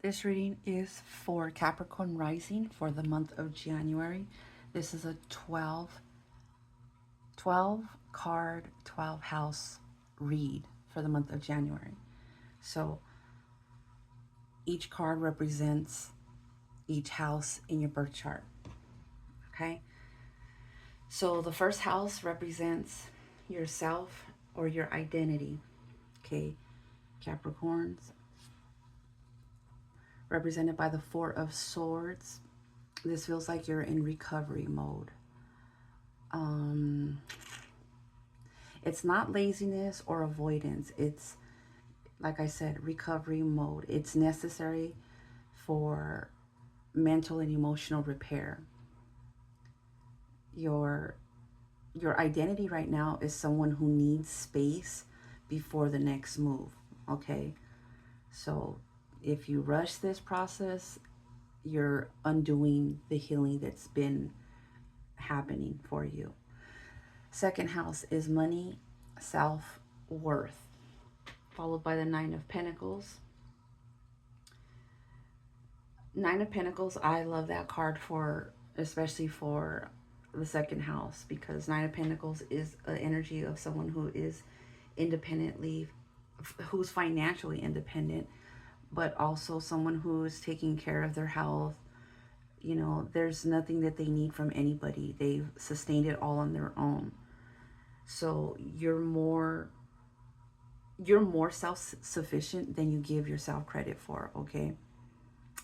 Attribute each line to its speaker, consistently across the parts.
Speaker 1: This reading is for Capricorn rising for the month of January. This is a 12 card, 12 house read for the month of January. So each card represents each house in your birth chart. Okay? So the first house represents yourself or your identity. Okay? Capricorns, represented by the Four of Swords. This feels like you're in recovery mode. It's not laziness or avoidance. It's, like I said, recovery mode. It's necessary for mental and emotional repair. Your identity right now is someone who needs space before the next move. Okay? So if you rush this process, you're undoing the healing that's been happening for you. Second house is money, self-worth, followed by the Nine of Pentacles. Nine of Pentacles, I love that card for, especially for the second house, because Nine of Pentacles is an energy of someone who is independently, who's financially independent, but also someone who is taking care of their health. You know, there's nothing that they need from anybody. They've sustained it all on their own. So you're more self-sufficient than you give yourself credit for, okay?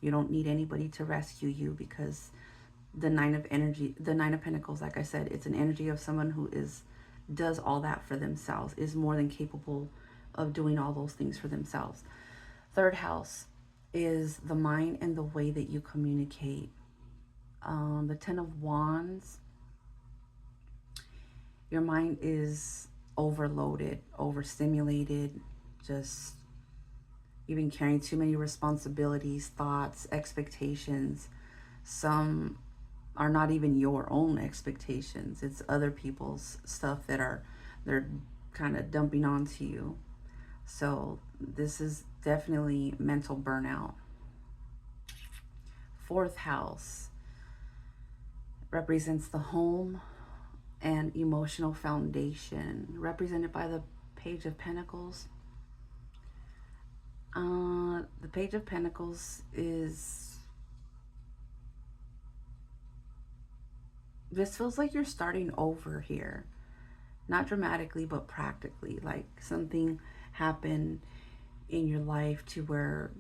Speaker 1: You don't need anybody to rescue you, because the Nine of Pentacles, like I said, it's an energy of someone who does all that for themselves, is more than capable of doing all those things for themselves. Third house is the mind and the way that you communicate. The Ten of Wands, your mind is overloaded, overstimulated, just you've been carrying too many responsibilities, thoughts, expectations. Some are not even your own expectations. It's other people's stuff they're kind of dumping onto you. So this is definitely mental burnout. Fourth house represents the home and emotional foundation, represented by the Page of Pentacles. The Page of Pentacles is, this feels like you're starting over here. Not dramatically, but practically. Like something happened in your life to where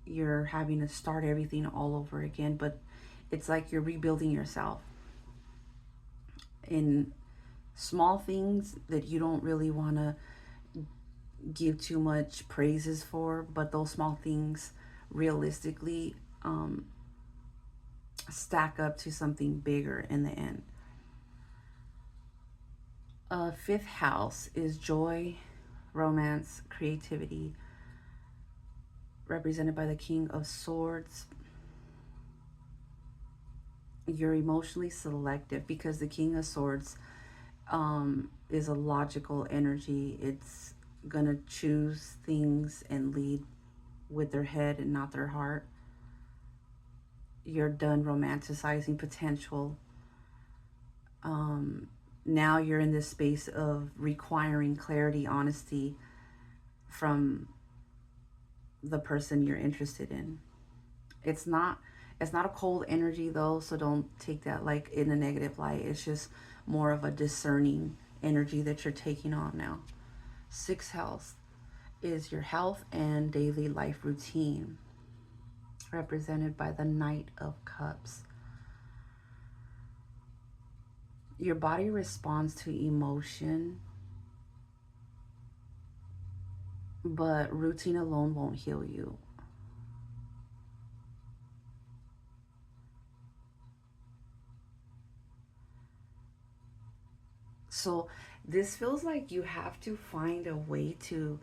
Speaker 1: you're having to start everything all over again, but it's like you're rebuilding yourself in small things that you don't really want to give too much praises for, but those small things realistically stack up to something bigger in the end. Fifth house is joy, romance, creativity, represented by the King of Swords. You're emotionally selective, because the King of Swords is a logical energy. It's gonna choose things and lead with their head and not their heart. You're done romanticizing potential. Now you're in this space of requiring clarity, honesty from the person you're interested in. It's not a cold energy though, so don't take that like in a negative light. It's just more of a discerning energy that you're taking on now. Sixth house is your health and daily life routine, represented by the Knight of Cups. Your body responds to emotion, but routine alone won't heal you. So this feels like you have to find a way to,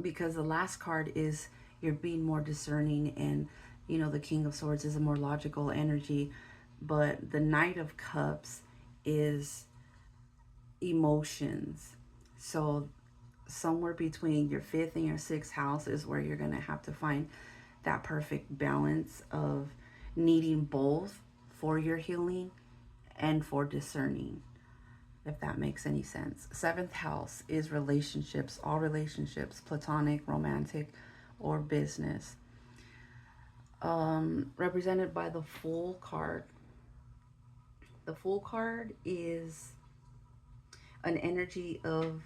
Speaker 1: because the last card is you're being more discerning, and you know the King of Swords is a more logical energy, but the Knight of Cups is emotions. So somewhere between your fifth and your sixth house is where you're going to have to find that perfect balance of needing both for your healing and for discerning, if that makes any sense. Seventh house is relationships, all relationships, platonic, romantic, or business. Represented by the Fool card. The Fool card is an energy of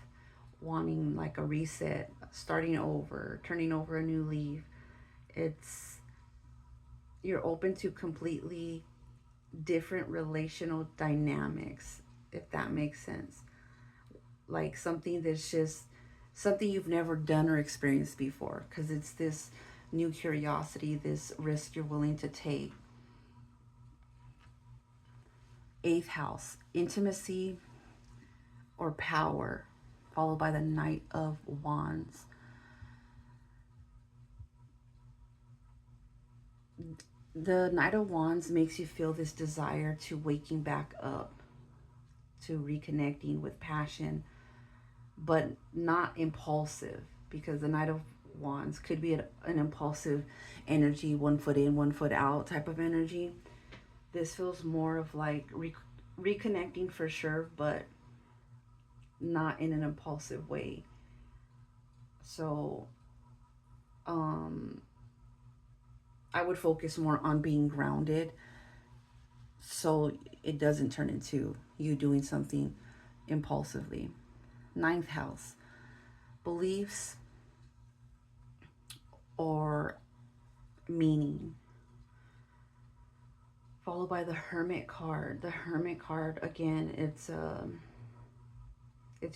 Speaker 1: wanting like a reset, starting over, turning over a new leaf. It's you're open to completely different relational dynamics, if that makes sense. Like something that's just something you've never done or experienced before, because it's this new curiosity, this risk you're willing to take. Eighth house, intimacy or power, followed by the Knight of Wands. The Knight of Wands makes you feel this desire to waking back up, to reconnecting with passion, but not impulsive, because the Knight of Wands could be an impulsive energy, one foot in, one foot out type of energy. This feels more of like reconnecting for sure, but not in an impulsive way. So, um, I would focus more on being grounded so it doesn't turn into you doing something impulsively. Ninth house, beliefs or meaning, followed by the Hermit card. The Hermit card, again, it's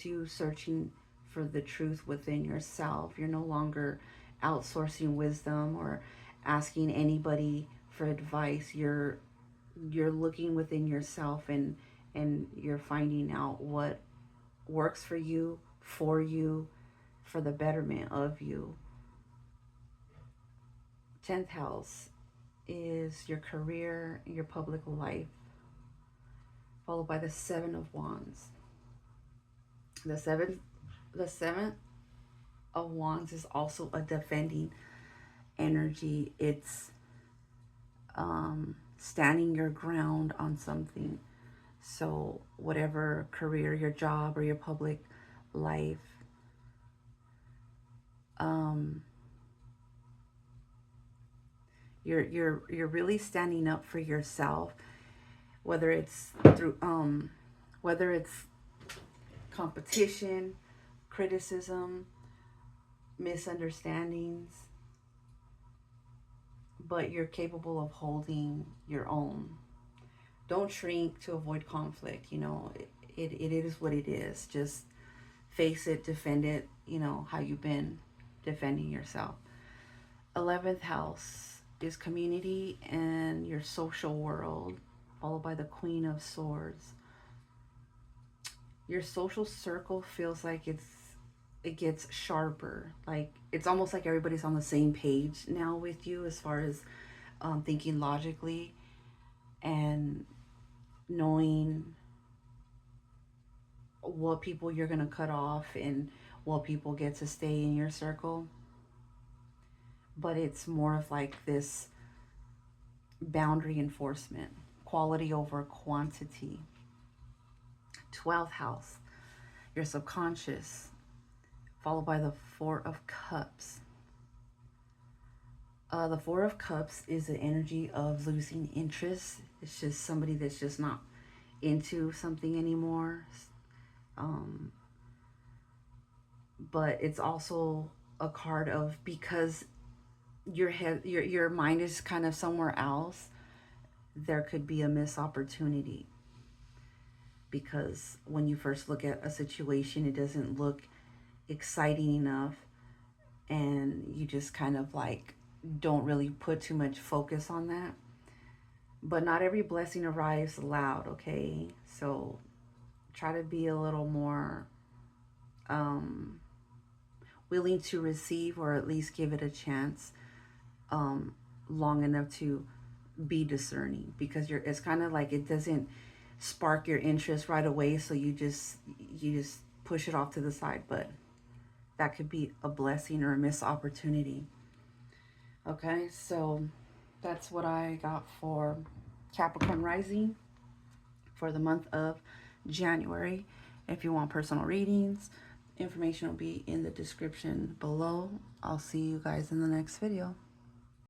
Speaker 1: you searching for the truth within yourself. You're no longer outsourcing wisdom or asking anybody for advice. You're looking within yourself, and you're finding out what works for you, for the betterment of you. 10th house is your career, your public life, followed by the 7 of Wands. The seventh of Wands is also a defending energy. It's standing your ground on something. So whatever career, your job, or your public life, um, you're really standing up for yourself, whether it's through whether it's competition, criticism, misunderstandings, but you're capable of holding your own. Don't shrink to avoid conflict. It is what it is. Just face it, defend it, how you've been defending yourself. 11th house is community and your social world, followed by the Queen of Swords. Your social circle feels like it gets sharper. Like it's almost like everybody's on the same page now with you as far as thinking logically and knowing what people you're going to cut off and what people get to stay in your circle. But it's more of like this boundary enforcement, quality over quantity. 12th house, your subconscious, followed by the Four of Cups. The Four of Cups is the energy of losing interest. It's just somebody that's just not into something anymore. Um, but it's also a card of, because your mind is kind of somewhere else, there could be a missed opportunity, because when you first look at a situation, it doesn't look exciting enough, and you just kind of like don't really put too much focus on that. But not every blessing arrives loud, okay? So try to be a little more um, willing to receive, or at least give it a chance long enough to be discerning, because it's kind of like it doesn't spark your interest right away, so you just push it off to the side. But that could be a blessing or a missed opportunity. Okay, so that's what I got for Capricorn rising for the month of January. If you want personal readings, information will be in the description below. I'll see you guys in the next video.